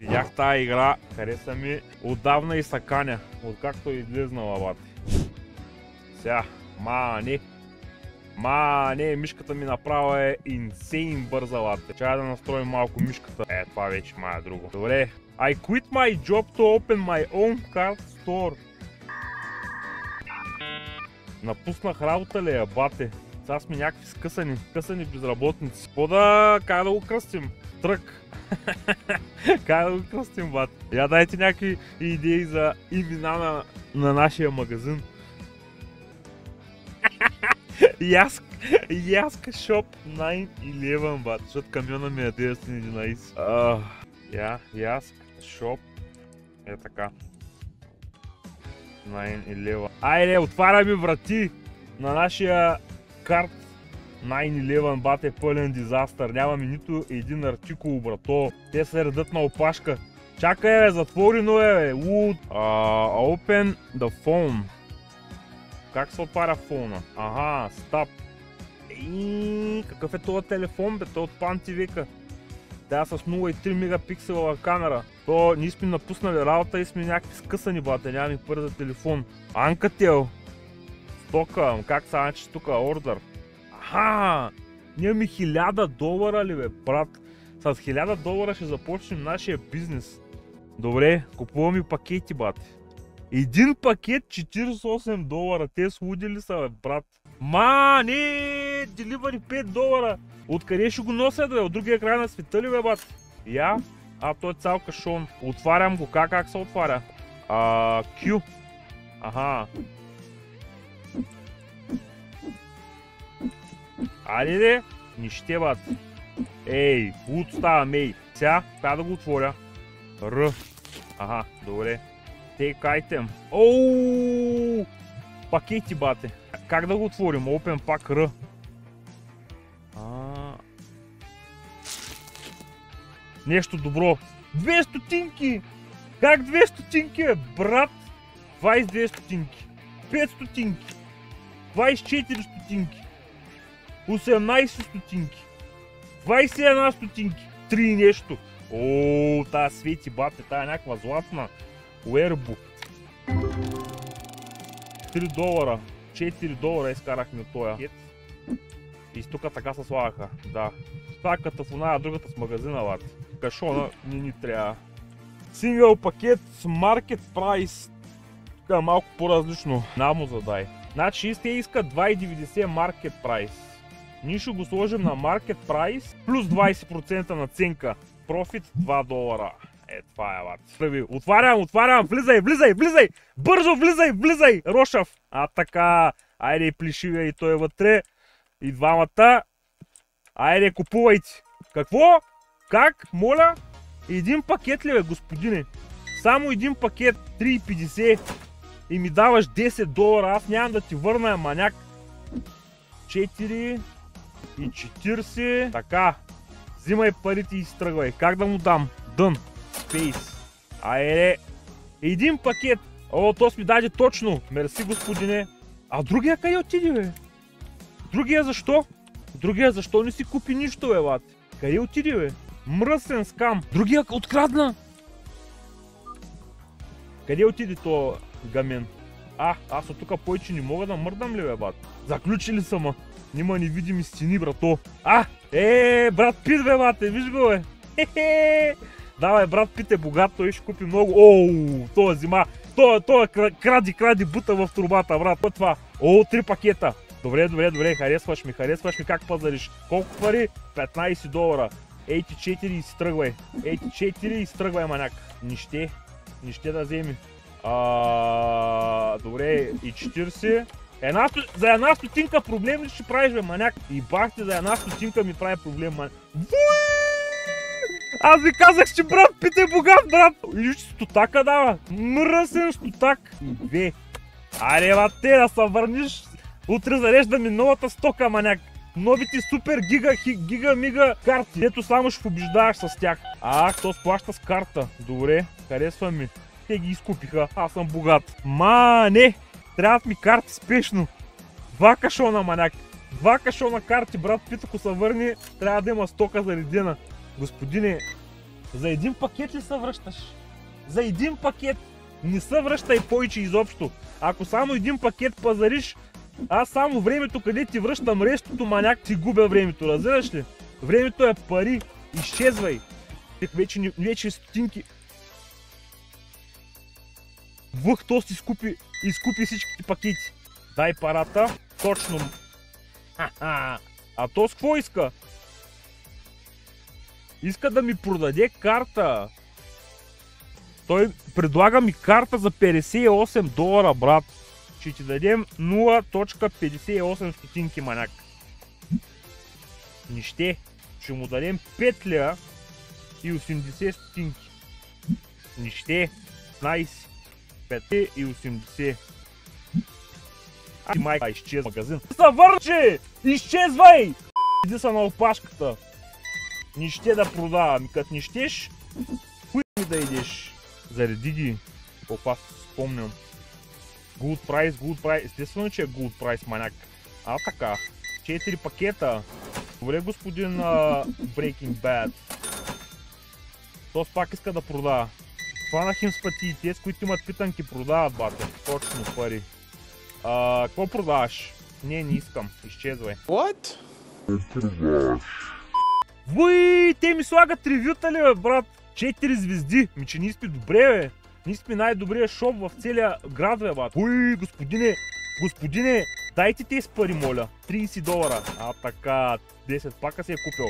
Видях тази игра, хареса ми отдавна и саканя, откакто е излезнала, бат. Сега, мишката ми направо е инсейн бърза, бат. Чая да настроим малко мишката. Това вече мая друго. Добре. I quit my job to open my own card store. Напуснах работа ли я, бате? Сега сме някакви скъсани безработници. Как да го кръстим? Трък. Как да го кръстим, бат? Я дайте някакви идеи за имена на нашия магазин. Яска Shop 911, бат, защото камиона ми е 911. Яска Shop е така 911. Айде, отваряме врати на нашия карт 911, бат, е пълен дизастър. Нямаме нито един артикул, брато. Те се редат на опашка. Чакай, бе, затвори, но бе. Open the phone. Как се отваря фона? Ага, стап. Какъв е този телефон, бе? Той от панти века. Тя с 0,3 мегапиксела камера. Ние сме напуснали работа и сме някакви скъсани, бате. Нямаме пари за телефон. Анкател. Стока. Как са начи тук? Ордър. Аха! Ние имаме $1000 ли, бе, брат? С $1000 ще започнем нашия бизнес. Добре, купуваме пакети, бате. Един пакет $48. Те слудили са, бе, брат. Не! Деливари $5. Откъде ще го носят, бе? От другия край на света ли, бе, бат? Той е цял кашон. Отварям го. Как се отваря? Q. Аха. Айде, нище, бат. Луд ставам, Сега, трябва да го отворя. Р. Аха, добре. Take item. Пакети, бате. Как да го отворим? Open pack R. Нещо добро. 2 стотинки! Как 2 стотинки, бе, брат? 22 стотинки. 5 стотинки. 24 стотинки. 18 стотинки. 21 стотинки. 3 нещо. Тая свети, бате. Тая е някаква златна. Уербук. $3. $4 изкарахме от този. И тук така се слагаха. Да. Това като в оная другата с магазина, бат. Кашона не ни трябва. Сингъл пакет с маркет прайс. Тук е малко по-различно. Намо задай. Значи те искат 2,90 маркет прайс. Ние ще го сложим на маркет прайс плюс 20% наценка. Профит $2. Това е, бат. Отварям, влизай! Бързо влизай! Рошав! Така. Айде, плешивия и той вътре. И двамата. Айде, купувайте. Какво? Как? Моля? Един пакет ли, бе, господине? Само един пакет, 3,50 и ми даваш $10. Аз нямам да ти върна, маняк. 4,40. Така. Взимай парите и изтръгвай. Как да му дам? Дън. Спейс. Айде. Един пакет. То ми даде точно. Мерси, господине. А другия къде отиде, бе? Другия защо? Защо не си купи нищо, бе, бат? Къде отиде, бе? Мръсен скам. Другия открадна. Къде отиде то гамен? Аз от тук повече не мога да мърдам ли, бе, бат? Заключили са ма. Нима невидими стени, брато. Брат Пит, бе, бате, виж го, бе. Давай, брат Пит е богат, той ще купи много. Това е зима. Той кради бута в турбата, брат. Това. 3 пакета. Добре, харесваш ми, как пазариш. Колко пари? $15. 84 и си тръгвай. 84 и си тръгвай, маняк. Нище да вземи. Добре, и 40. За една стотинка проблем ли ще правиш, бе, маняк? И бахте, за една стотинка ми прави проблем, маняк. Аз ви казах, че брат Пит е богат, брат! Виж, стотака дава. Мръсен стотак. И 2. Айде, бате, да се върниш. Утре зарежда ми новата стока, маняк. Новите супер гига карти. Ето само ще побеждаваш с тях. То сплаща с карта. Добре, харесва ми. Те ги изкупиха. Аз съм богат. Не! Трябват ми карти спешно. 2 кашона, маняк. 2 кашона карти, брат Пит, ако се върне, трябва да има стока заредена. Господине, За един пакет ли се връщаш? За един пакет! Не се връщай повече изобщо. Ако само един пакет пазариш, аз само времето, къде ти връщам рестото, маняк, ти губя времето, разбираш ли? Времето е пари, изчезвай. Вече стотинки. Въх, то си изкупи всичките пакети. Дай парата, точно. А то с какво иска? Иска да ми продаде карта. Той предлага ми карта за $58, брат. Ще ти дадем 0.58 стотинки, маняк. Нище. Ще му дадем 5 лева и 80 стотинки. Нище. Найс. 5 и 80. Ай, майка, изчезва магазин. Съвърче! Изчезвай! Иди са на опашката. Нище да продавам. Като нищеш, хуй ми да идеш. Зареди ги. Колко аз спомням. Good price. Естествено, че е good price, маняк. А така. 4 пакета. Добре, господин Breaking Bad. Тос пак иска да продава. Хванах им с пъти и те, с които имат питанки, продават, бате. Точно пари. Какво продаваш? Не искам. Изчезвай. What? Вуй, те ми слагат ревюта ли, бе, брат? 4 звезди. Ми, че ние сме добре, бе. Ние сме най-добрия шоп в целия град, бе, бат. Уй, господине, дайте тези пари, моля. $30. А, така, 10 пака си е купил.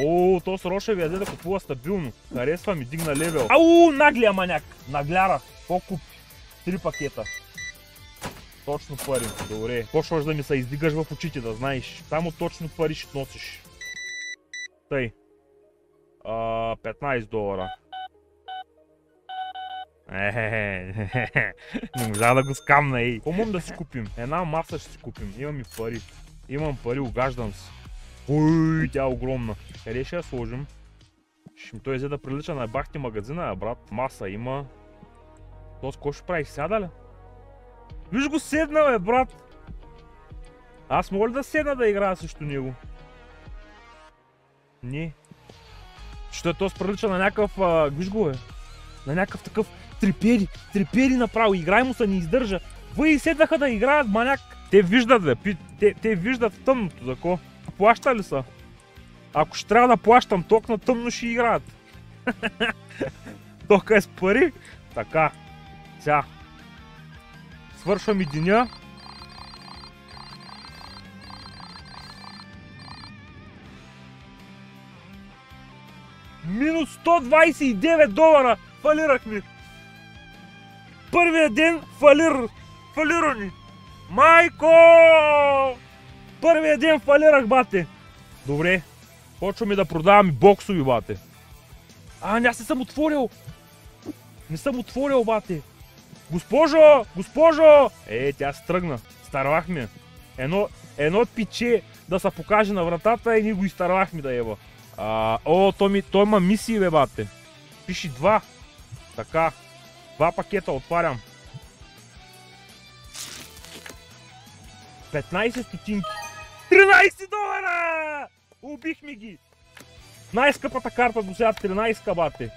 О, то с Роша ви яде да купува стабилно. Харесва ми, дигна левел. Ау, наглия маняк. Нагляра. По-куп. 3 пакета. Точно пари. Добре. Почваш да ми се издигаш в очите, да знаеш. Само точно пари ще носиш. Тъй. $15. Не можа да го скамна, ей. Помом да си купим. Една маса ще си купим. Имам и пари. Имам пари, угаждам се. Уй, тя е огромна. Къде ще я сложим? Ще той взе да прилича на бахти магазина, брат. Маса има. То с кой ще правиш? Сяда ли? Виж го седна, бе, брат. Аз мога ли да седна да играя срещу него? Не. Що е то прилича на някакъв... виж го, бе. На някакъв такъв трепери направо. Играй му се не издържа. Въй седнаха да играят, маняк. Те виждат, бе. Те виждат в тъмното. Зако? Плаща ли са? Ако ще трябва да плащам ток, на тъмно ще играят. Тока е с пари. Така. Сега. Свършвам и деня. Минус $129. Фалирах ми. Първият ден фалира ни. Майко! Първият ден фалирах, бате. Добре. Почваме да продавам и боксови, бате. Аз не съм отворил. Не съм отворил, бате. Госпожо! Тя се тръгна. Старвахме. Едно пиче да се покаже на вратата и ние го изтървахме да ева. Той има мисии, бе, бате. Пиши 2. Така. 2 пакета отварям. 15 стотинки. $13! Убихме ги. Най-скъпата карта до сега 13, бате.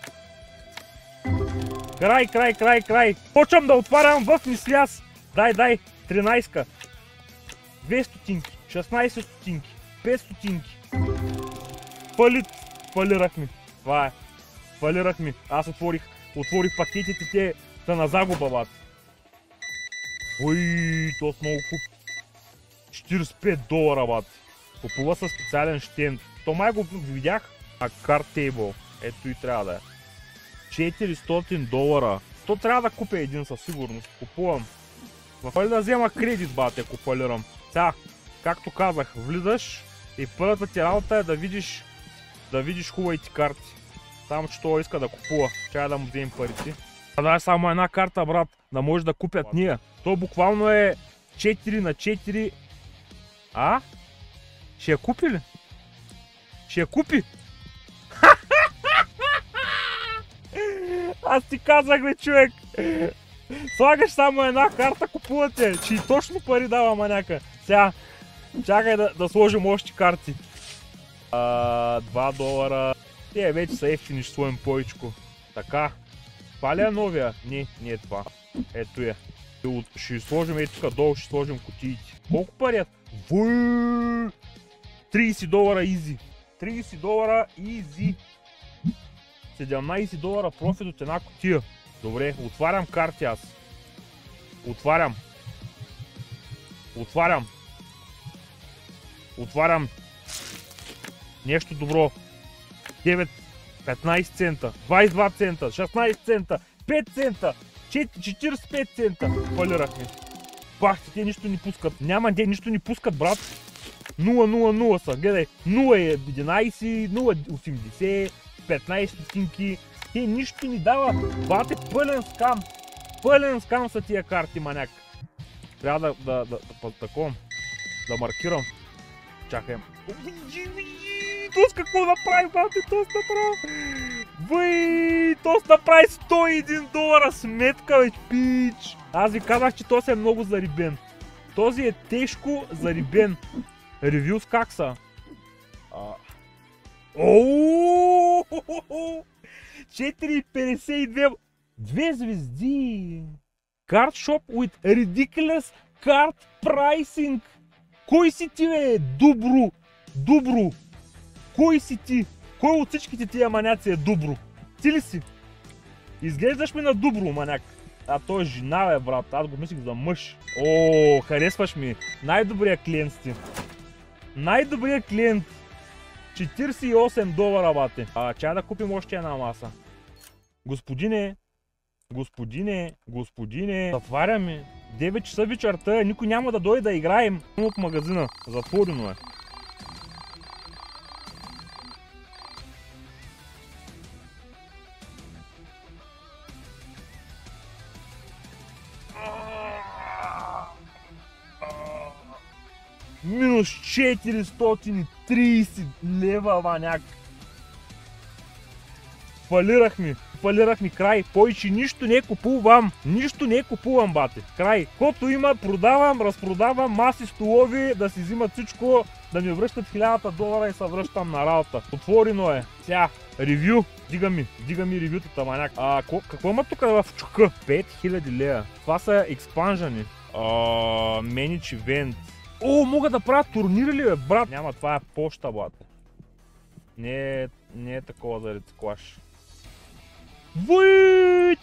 Край. Почвам да отварям в мисляс. Дай. 13. 2 стотинки. 16 стотинки. 5 стотинки. Фалирахме. Това е. Фалирахме. Аз отворих пакетите те да на загуба, бат. Ой, то с много куп. $45, бат. Купува със специален щен. То май го видях. Card table. Ето и трябва да е. $400. То трябва да купя един със сигурност. Купувам. Фали да взема кредит, бат, ако фалирам. Сега, както казах, влизаш и първата ти работа е да видиш хубавите карти. Само че той иска да купува. Чая да му вземем парите. Да е само една карта, брат, да може да купят ние. То буквално е 4 на 4. Ще я купи ли? Ще я купи? Аз ти казах, бе, човек. Слагаш само една карта, купувате. Че и точно пари дава маняка. Сега, чакай да сложим още карти. $2. Те вече са ефтини, ще сложим повечко. Така. Това ли е новия? Не е това. Ето е. Ще сложим ето тук долу, ще сложим кутиите. Колко пари е? $30 изи. $30 изи. $17 профит от една кутия. Добре, отварям карти аз. Отварям. Нещо добро. 9, 15 цента, 22 цента, 16 цента, 5 цента, 45 цента. Фалирахме. Бахте, те нищо ни пускат. Няма, те нищо ни пускат, брат. 0,00 са, гледай. 0,11, 0,80, 15 стотинки. Те нищо ни дава. Бате, пълен скам. Пълен скам са тия карти, маняк. Трябва да маркирам. Чакай. Тос какво направи, бате, Тос направи. Тос направи $101 сметка, бе, пич. Аз ви казах, че Тос е много зарибен. Този е тежко зарибен. Ревюс как са? 4,52. 2 звезди. Card shop with ridiculous card pricing. Кой си ти, бе? Добро. Кой си ти? Кой от всичките тия маняци е добро? Ти ли си? Изглеждаш ми на добро, маняк. А той е жена, бе, брат. Аз го мислих за мъж. О, харесваш ми. Най-добрият клиент сте. Най-добрият клиент. $48, бате. Чай да купим още една маса. Господине, затваряме. 9 часа вечерта, никой няма да дойде да играем. От магазина, затворено е. Минус 430 лева, маняк. Фалирахме край. Повече нищо не купувам. Бате. Край. Кото има, продавам, разпродавам, маси, столови, да си взимат всичко, да ми връщат $1000 и се връщам на работа. Отворено е. Сега, ревю. Дига ми ревютата, маняк. Какво има тук в чука? 5000 лева. Това са експанжани. Manage event. О, мога да правя турнири ли, бе, брат? Няма, това е поща, бате. Не е такова за рециклаж.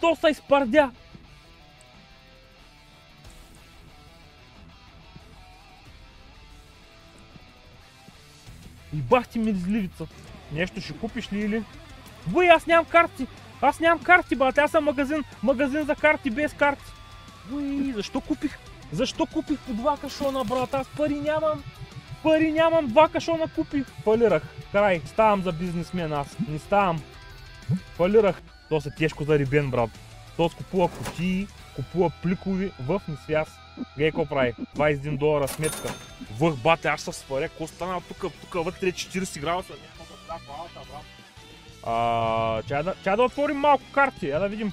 То се изпардя! И бахти ми изливица. Нещо ще купиш ли или? Аз нямам карти! Бате, аз съм магазин за карти без карти. Защо купих по 2 кашона, брат? Аз пари нямам, 2 кашона купих. Фалирах, край, ставам за бизнесмен аз, не ставам. Фалирах. То се тежко зарибен, брат. То купува кутии, купува пликови в несвяз. Гледай какво прави, $21 сметка. Бате, аз ще сваря, какво стана тук вътре 40 градуса. Чай да отворим малко карти, да видим.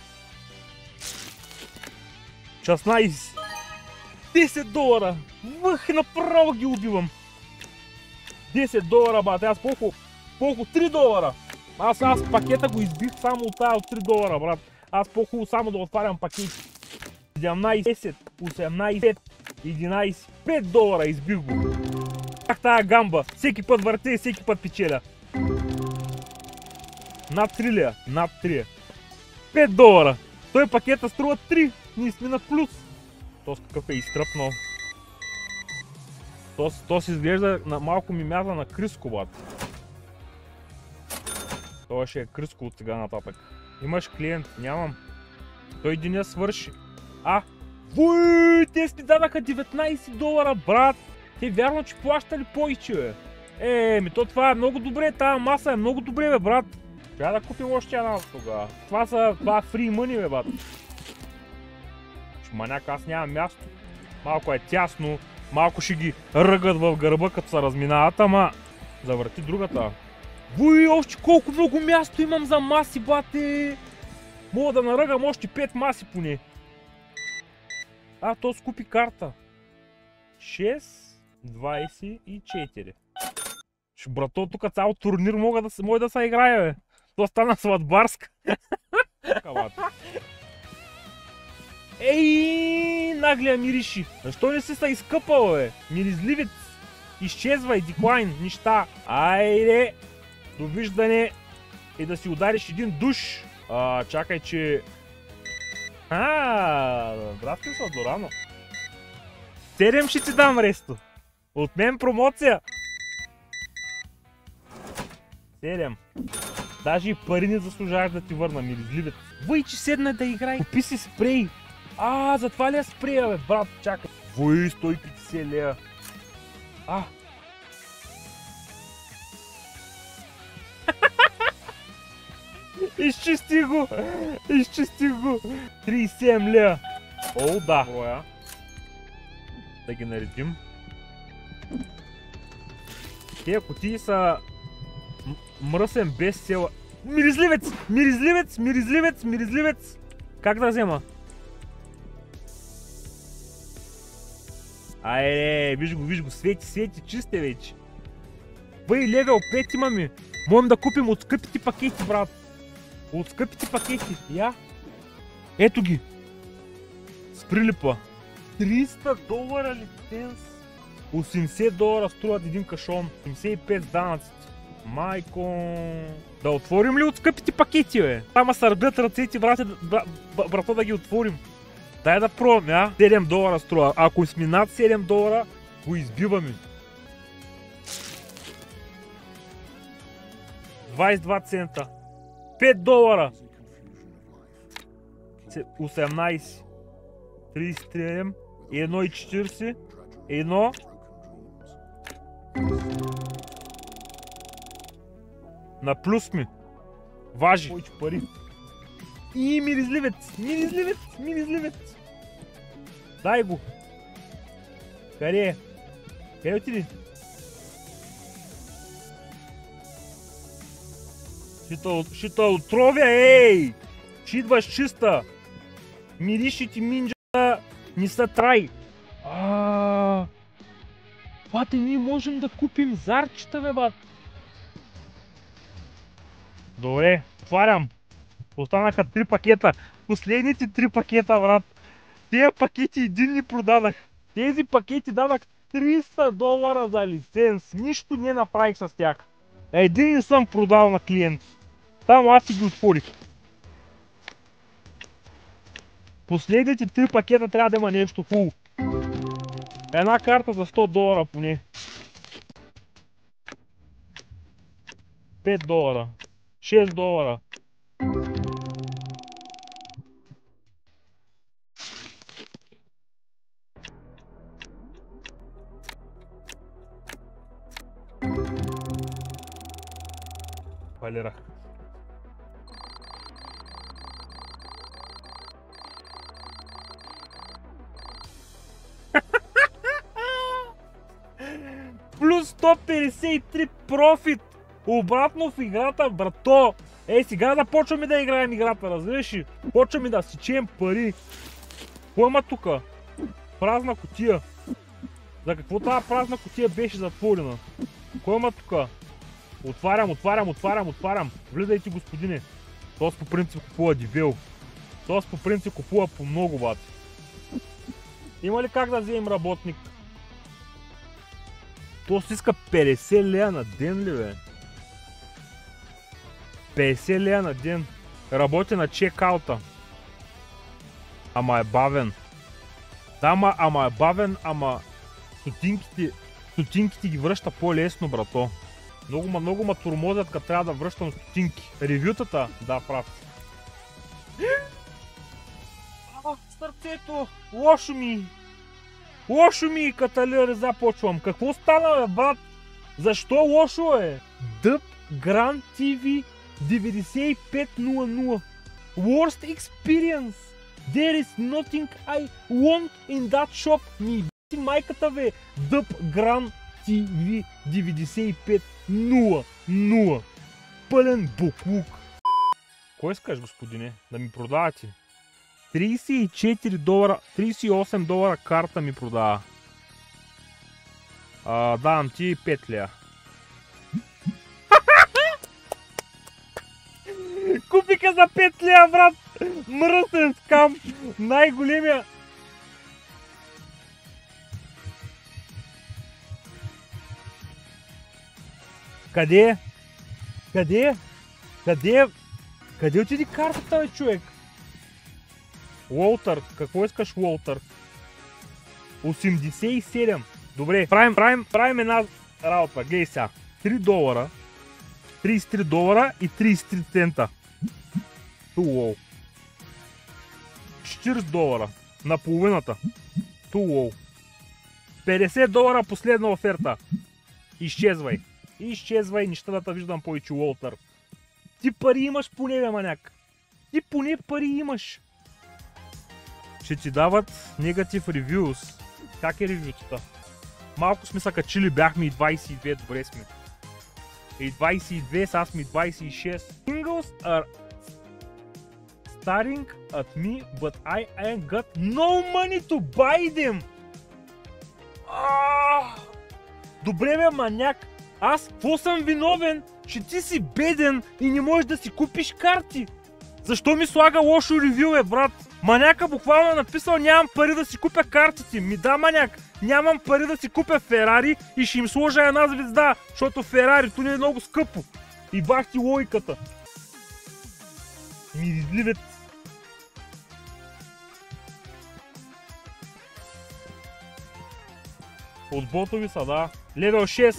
16. $10. Направо ги убивам. $10, бате, аз колко? $3. Аз пакета го избих само от тая от $3, брат. Аз по-хубаво само да отварям пакети. 17, 10, 18, 11, $5 избих го. Как тая гамба? Всеки път върте и всеки път печеля. Над 3 ли? Над 3. $5. Той пакета струва 3. Ние сме на плюс. Тос какъв е изтръпнал. Тос изглежда малко ми мяза на Криско, бат. Това ще е Криско от сега нататък. Имаш клиент? Нямам. Той деня свърши. Те си дадаха $19, брат. Те вярно, че плащали повече, бе. Това е много добре, тая маса е много добре, бе, брат. Трябва да купим още една тогава. Това е free money, бе, брат. Маняк, аз нямам място. Малко е тясно. Малко ще ги ръгат в гърба, като се разминават, ама завърти другата. Още колко много място имам за маси, бате! Мога да наръгам още 5 маси поне. То скупи карта. 6, 24. Брато, тук цял турнир може да се играе, бе. То стана сватбарска. Ей, наглия мириши. Защо не си са изкъпал, бе? Миризливец. Изчезвай, деклайн, нища. Айде. Довиждане. И да си удариш един душ. Чакай, че... братки са дорано. 7 ще ти дам, Ресто. От мен промоция. 7. Даже и пари не заслужаваш да ти върна, миризливец. Въй, че седна да играй. Купи си спрей. Затова ли е спрея, бе, брат? Чакай. Въй, 150 лея. Изчисти го! Изчисти го! 37 лея. О, да. Да ги наредим. Те кутии са мръсен без села. Миризливец! Миризливец! Миризливец! Миризливец! Как да взема? Айде, виж го, свети, чисте вече. Бъй, левел 5 имаме. Можем да купим от скъпите пакети, брат. От скъпите пакети. Ето ги. С прилипа. $300 лиценз. $80 струват един кашон. 75 с данъците. Майко. Да отворим ли от скъпите пакети, бе? Ама са ръбят ръцете, брата, да ги отворим. Дай да пробваме, $7 струва. Ако сме над $7, го избиваме. 22 цента. $5. 18. 37. 1,40. 1. На плюс ми. Важи. Повече пари. И миризливец. Дай го. Къде е? Къде отиди? Ще отровя, ей! Ще идваш чиста. Миришите минджата не са трай. Бате, ние можем да купим зарчета, бе, бат. Добре, отварям. Останаха 3 пакета. Последните 3 пакета, брат. Тези пакети един ни продадах. Тези пакети дадах $300 за лиценз. Нищо не направих с тях. Един не съм продал на клиент. Там аз си ги отворих. Последните 3 пакета трябва да има нещо фул. Една карта за $100 поне. $5. $6. Фалирах. Плюс 153 профит. Обратно в играта, брато. Сега да почваме да играем играта, разбираш ли? Почваме да сечем пари. Кой има тука? Празна кутия. За какво тази празна кутия беше затворена? Кой има тука? Отварям. Влизайте, господине. Тос по принцип купува дебел. Тос по принцип купува по много, бат. Има ли как да вземем работник? Тос иска 50 лея на ден ли, бе? 50 лея на ден. Работи на чекаута. Ама е бавен. Да, ама е бавен, ама стотинките ги връща по-лесно, брато. Много ма турмозят, като трябва да връщам стотинки. Ревютата? Да, прав. Сърцето! Лошо ми, каталери, започвам. Какво стана, бе, брат? Защо лошо е? Dub Grand TV 9500. Worst experience. There is nothing I want in that shop. Ми б***ти майката, бе. Dub Grand TV 9500. Пълен буклук. Кой искаш, господине? Да ми продавате? $34, $38 карта ми продава. Давам ти 5 лея. купиха за 5 лева, брат! Мръсен скам! Най-големия... Къде е? Къде е? Къде е? Къде отиди картата, бе, човек? Уолтър. Какво искаш, Уолтър? 87. Добре, правим една работа. Гледай сега. $3, 33 и 33 цента. Ту 40 на половината. Ту 50 последна оферта. Изчезвай. Изчезвай, неща да те виждам повече, Уолтър. Ти пари имаш поне, бе, маняк. Ти поне пари имаш. Ще ти дават негатив ревюс. Как е ревютата? Малко сме са качили, бяхме и 22, добре сме. И 22, сега сме 26. Singles are starting at me, but I ain't got no money to buy them. Добре, бе, маняк. Аз какво съм виновен, че ти си беден и не можеш да си купиш карти? Защо ми слага лошо ревю, бе, брат? Маняка буквално е написал: нямам пари да си купя картите. Ми да, маняк, нямам пари да си купя Ферари и ще им сложа една звезда, защото Ферарито не е много скъпо. И бах ти логиката. Миризливец. От ботови са, да. Левел 6.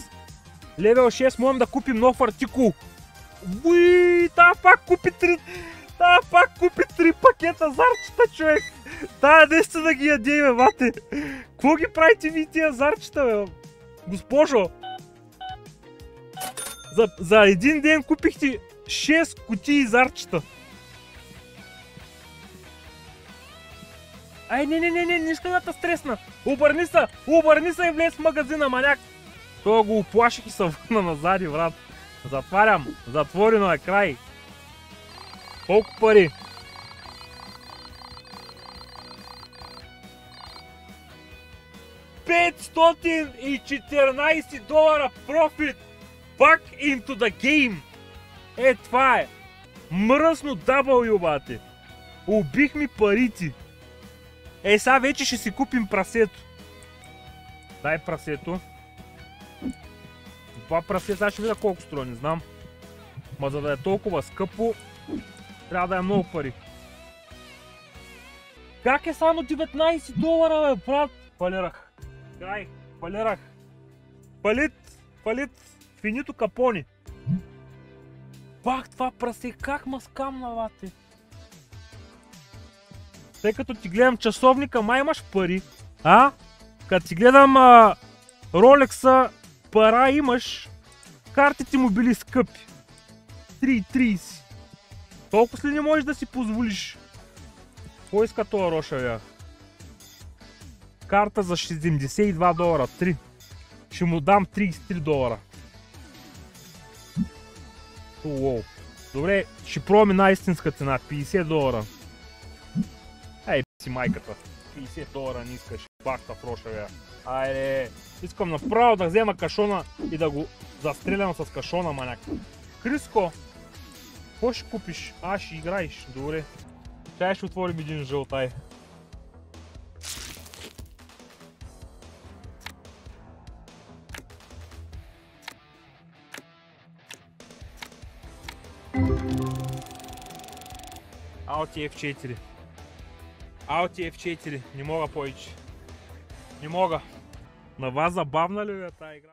Левел 6 можем да купим нов артикул. Уи, та пак купи 3 пакета зарчета, човек. Тая нещо да ги яде, бе, бате. Какво ги правите ви тия зарчета, бе? Госпожо. За един ден купихте 6 кутии зарчета. Ай, не искам да те стресна. Обърни се и влез в магазина, маняк. Това го оплаших и се върна назади, брат. Затварям. Затворено е, край. Колко пари? $514 профит. Back into the game. Е, това е. Мръсно W, бате. Убих ми парите. Е, сега вече ще си купим прасето. Дай прасето. Това прасе, сега ще видя колко струва, не знам. Ма за да е толкова скъпо, трябва да е много пари. Как е само $19, бе, брат? Фалирах. Край, фалирах. Фалит. Финито капони. Бах, това прасе, как ма скамна, бате? Тъй като ти гледам часовника, май имаш пари. А? Като ти гледам Ролекса, пара имаш. Картите му били скъпи. 3,30. Толкова ли не можеш да си позволиш? Кой иска това рошавия? Карта за $72. 3. Ще му дам $33. Уоу. Добре, ще пробваме най-истинска цена. $50. Ей, си майката. $50 не искаш. Бахта в рошавия. Айде. Искам направо да взема кашона и да го застрелям с кашона, маняк. Криско, какво ще купиш? Ще играеш. Добре. Чай ще отворим един жълтай. Аути F4. Аути F4. Не мога повече. Не мога. На вас забавна ли е тази игра?